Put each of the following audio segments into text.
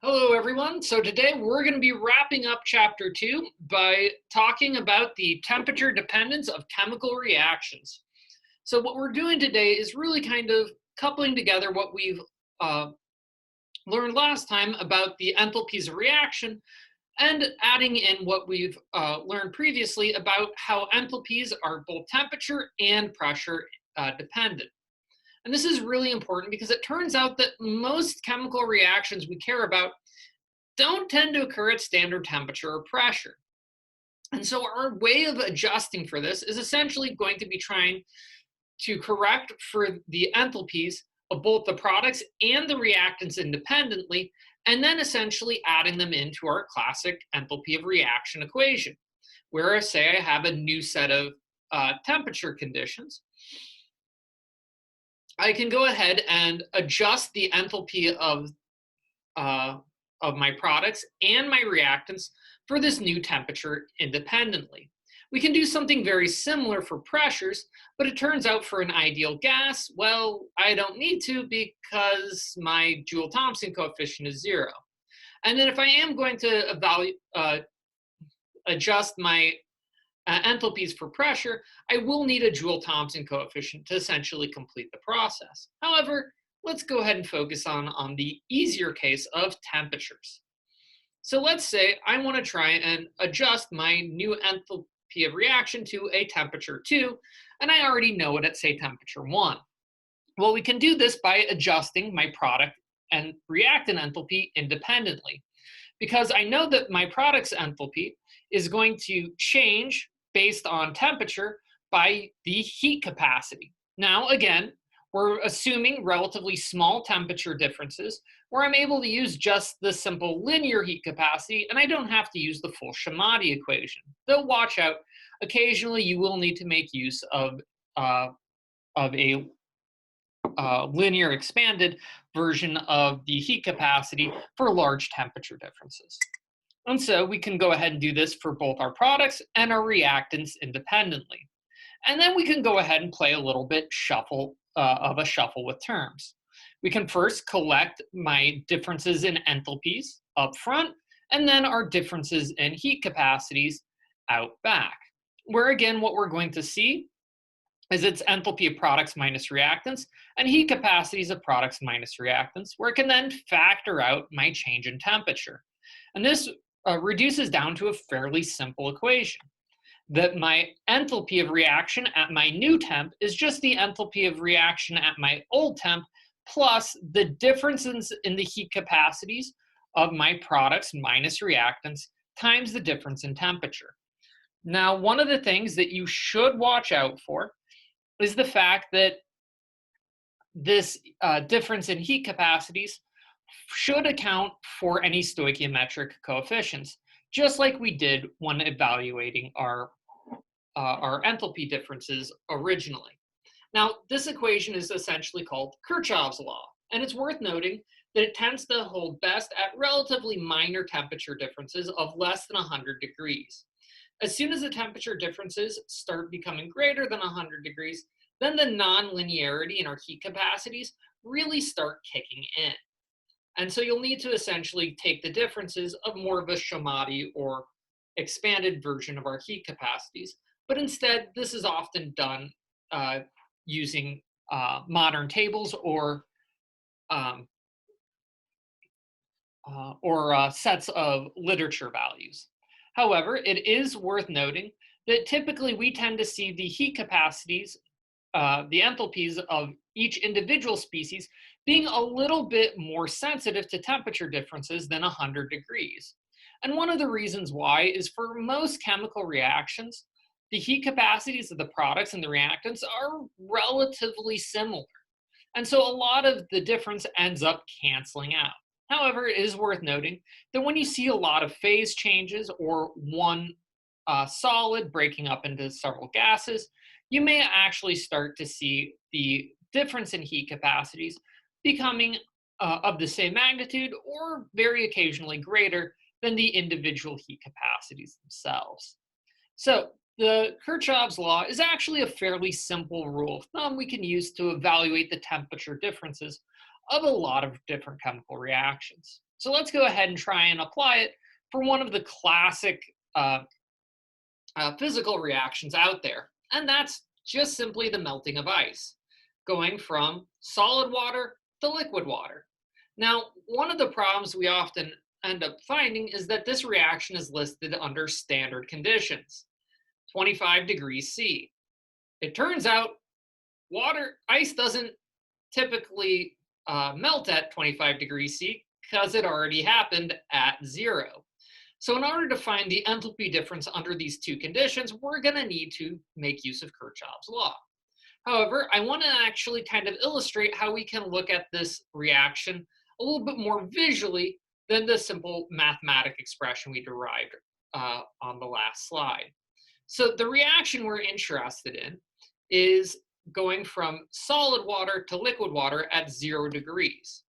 Hello, everyone. So today we're going to be wrapping up chapter 2 by talking about the temperature dependence of chemical reactions. So what we're doing today is really kind of coupling together what we've uh, learned last time about the enthalpies of reaction and adding in what we've learned previously about how enthalpies are both temperature and pressure dependent. And this is really important because it turns out that most chemical reactions we care about don't tend to occur at standard temperature or pressure. And so our way of adjusting for this is essentially going to be trying to correct for the enthalpies of both the products and the reactants independently, and then essentially adding them into our classic enthalpy of reaction equation, where say I have a new set of temperature conditions. I can go ahead and adjust the enthalpy uh, of my products and my reactants for this new temperature independently. We can do something very similar for pressures, but it turns out for an ideal gas, well, I don't need to because my Joule-Thomson coefficient is 0. And then if I am going to adjust my enthalpies for pressure, I will need a Joule-Thomson coefficient to essentially complete the process. However, let's go ahead and focus on the easier case of temperatures. So let's say I want to try and adjust my new enthalpy of reaction to a temperature 2, and I already know it at, say, temperature 1. Well, we can do this by adjusting my product and reactant enthalpy independently, because I know that my product's enthalpy is going to change based on temperature by the heat capacity. Now, again, we're assuming relatively small temperature differences where I'm able to use just the simple linear heat capacity and I don't have to use the full Shamati equation. Though watch out, occasionally you will need to make use of a linear expanded version of the heat capacity for large temperature differences. And so we can go ahead and do this for both our products and our reactants independently. And then we can go ahead and play a little bit shuffle with terms. We can first collect my differences in enthalpies up front, and then our differences in heat capacities out back. Where again, what we're going to see is its enthalpy of products minus reactants and heat capacities of products minus reactants, where it can then factor out my change in temperature. And this reduces down to a fairly simple equation, that my enthalpy of reaction at my new temp is just the enthalpy of reaction at my old temp plus the differences in the heat capacities of my products minus reactants times the difference in temperature. Now, one of the things that you should watch out for is the fact that this difference in heat capacities should account for any stoichiometric coefficients, just like we did when evaluating our enthalpy differences originally. Now, this equation is essentially called Kirchhoff's law, and it's worth noting that it tends to hold best at relatively minor temperature differences of less than 100 degrees. As soon as the temperature differences start becoming greater than 100 degrees, then the non-linearity in our heat capacities really start kicking in. And so you'll need to essentially take the differences of more of a Shamati or expanded version of our heat capacities. But instead, this is often done using modern tables or sets of literature values. However, it is worth noting that typically we tend to see the heat capacities, the enthalpies of each individual species being a little bit more sensitive to temperature differences than 100 degrees. And one of the reasons why is for most chemical reactions, the heat capacities of the products and the reactants are relatively similar. And so a lot of the difference ends up canceling out. However, it is worth noting that when you see a lot of phase changes or one solid breaking up into several gases, you may actually start to see the difference in heat capacities becoming of the same magnitude or very occasionally greater than the individual heat capacities themselves. So the Kirchhoff's law is actually a fairly simple rule of thumb we can use to evaluate the temperature differences of a lot of different chemical reactions. So let's go ahead and try and apply it for one of the classic physical reactions out there, and that's just simply the melting of ice, going from solid water to liquid water. Now, one of the problems we often end up finding is that this reaction is listed under standard conditions, 25 degrees C. It turns out ice doesn't typically melt at 25 degrees C because it already happened at 0. So in order to find the enthalpy difference under these two conditions, we're going to need to make use of Kirchhoff's law. However, I want to actually kind of illustrate how we can look at this reaction a little bit more visually than the simple mathematic expression we derived on the last slide. So the reaction we're interested in is going from solid water to liquid water at 0 degrees.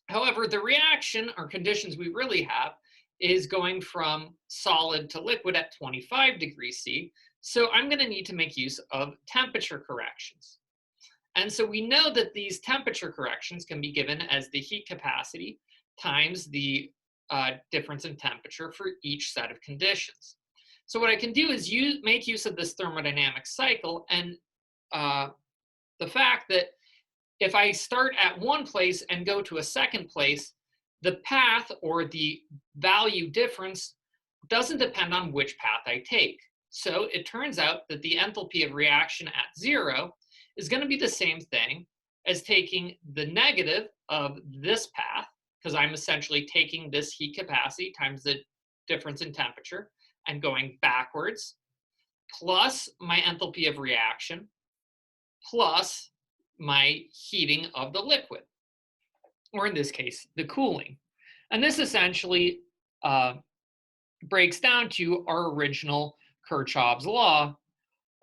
However, the reaction or conditions we really have is going from solid to liquid at 25 degrees C. So I'm going to need to make use of temperature corrections. And so we know that these temperature corrections can be given as the heat capacity times the difference in temperature for each set of conditions. So what I can do is make use of this thermodynamic cycle and the fact that if I start at one place and go to a second place, the path or the value difference doesn't depend on which path I take. So it turns out that the enthalpy of reaction at 0 is going to be the same thing as taking the negative of this path, because I'm essentially taking this heat capacity times the difference in temperature and going backwards, plus my enthalpy of reaction, plus my heating of the liquid, or in this case, the cooling. And this essentially breaks down to our original Kirchhoff's law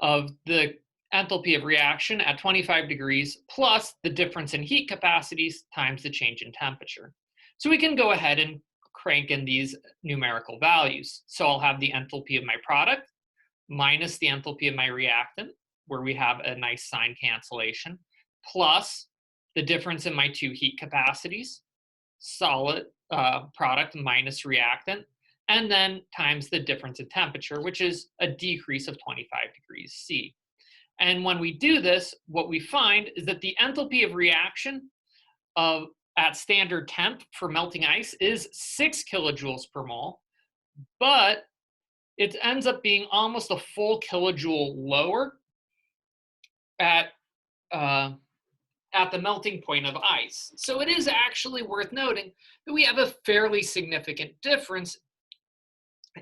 of the enthalpy of reaction at 25 degrees plus the difference in heat capacities times the change in temperature. So we can go ahead and crank in these numerical values. So I'll have the enthalpy of my product minus the enthalpy of my reactant, where we have a nice sign cancellation, plus the difference in my two heat capacities, solid product minus reactant, and then times the difference in temperature, which is a decrease of 25 degrees C. And when we do this, what we find is that the enthalpy of reaction at standard temp for melting ice is 6 kilojoules per mole, but it ends up being almost a full kilojoule lower at the melting point of ice. So it is actually worth noting that we have a fairly significant difference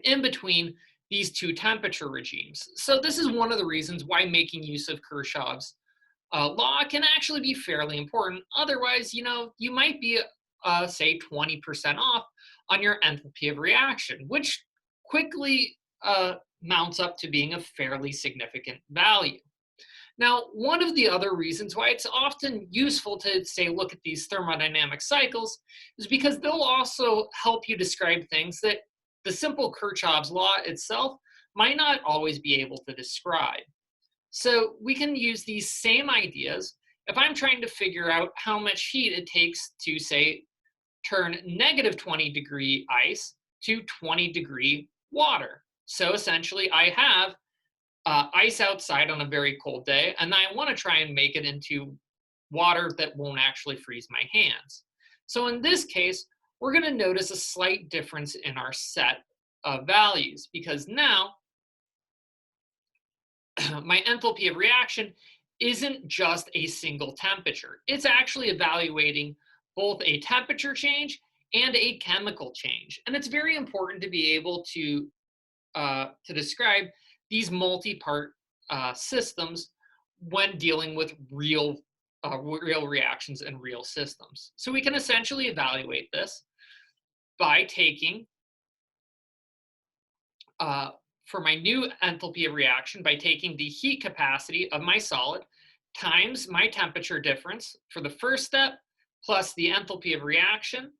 in between these two temperature regimes. So this is one of the reasons why making use of Kirchhoff's law can actually be fairly important. Otherwise, you might be, say, 20% off on your enthalpy of reaction, which quickly mounts up to being a fairly significant value. Now, one of the other reasons why it's often useful to, say, look at these thermodynamic cycles is because they'll also help you describe things that the simple Kirchhoff's law itself might not always be able to describe. So we can use these same ideas if I'm trying to figure out how much heat it takes to, say, turn negative 20 degree ice to 20 degree water. So essentially I have ice outside on a very cold day, and I want to try and make it into water that won't actually freeze my hands. So in this case, we're going to notice a slight difference in our set of values, because now my enthalpy of reaction isn't just a single temperature. It's actually evaluating both a temperature change and a chemical change. And it's very important to be able to describe these multi-part systems when dealing with real reactions and real systems. So we can essentially evaluate this by taking, for my new enthalpy of reaction, by taking the heat capacity of my solid times my temperature difference for the first step, plus the enthalpy of reaction,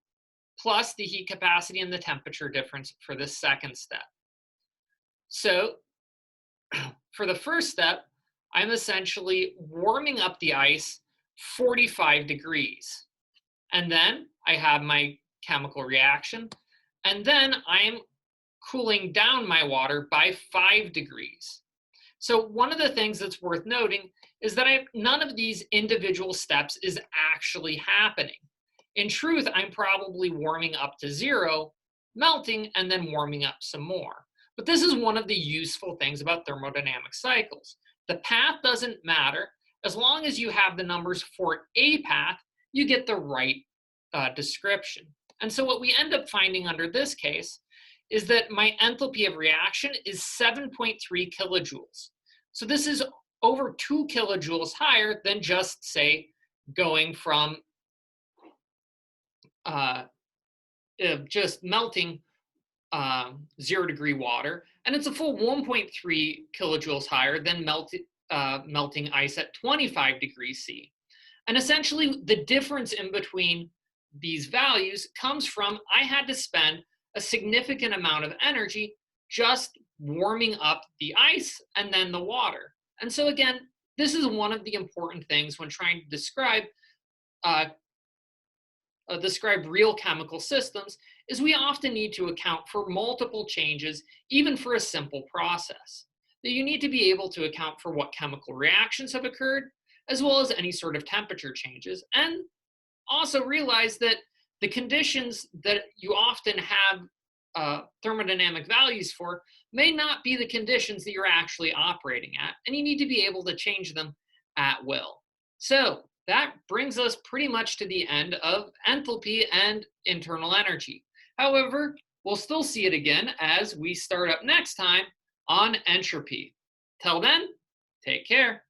plus the heat capacity and the temperature difference for the second step. So for the first step, I'm essentially warming up the ice 45 degrees. And then I have my chemical reaction, and then I'm cooling down my water by 5 degrees. So one of the things that's worth noting is that none of these individual steps is actually happening. In truth, I'm probably warming up to 0, melting, and then warming up some more. But this is one of the useful things about thermodynamic cycles. The path doesn't matter. As long as you have the numbers for a path, you get the right description. And so what we end up finding under this case is that my enthalpy of reaction is 7.3 kilojoules. So this is over 2 kilojoules higher than just, say, going from just melting 0 degree water, and it's a full 1.3 kilojoules higher than melting ice at 25 degrees C. And essentially, the difference in between these values comes from I had to spend a significant amount of energy just warming up the ice and then the water. And so again, this is one of the important things when trying to describe real chemical systems, is we often need to account for multiple changes, even for a simple process. That you need to be able to account for what chemical reactions have occurred, as well as any sort of temperature changes, and also realize that the conditions that you often have thermodynamic values for may not be the conditions that you're actually operating at, and you need to be able to change them at will. So that brings us pretty much to the end of enthalpy and internal energy. However, we'll still see it again as we start up next time on entropy. Till then, take care.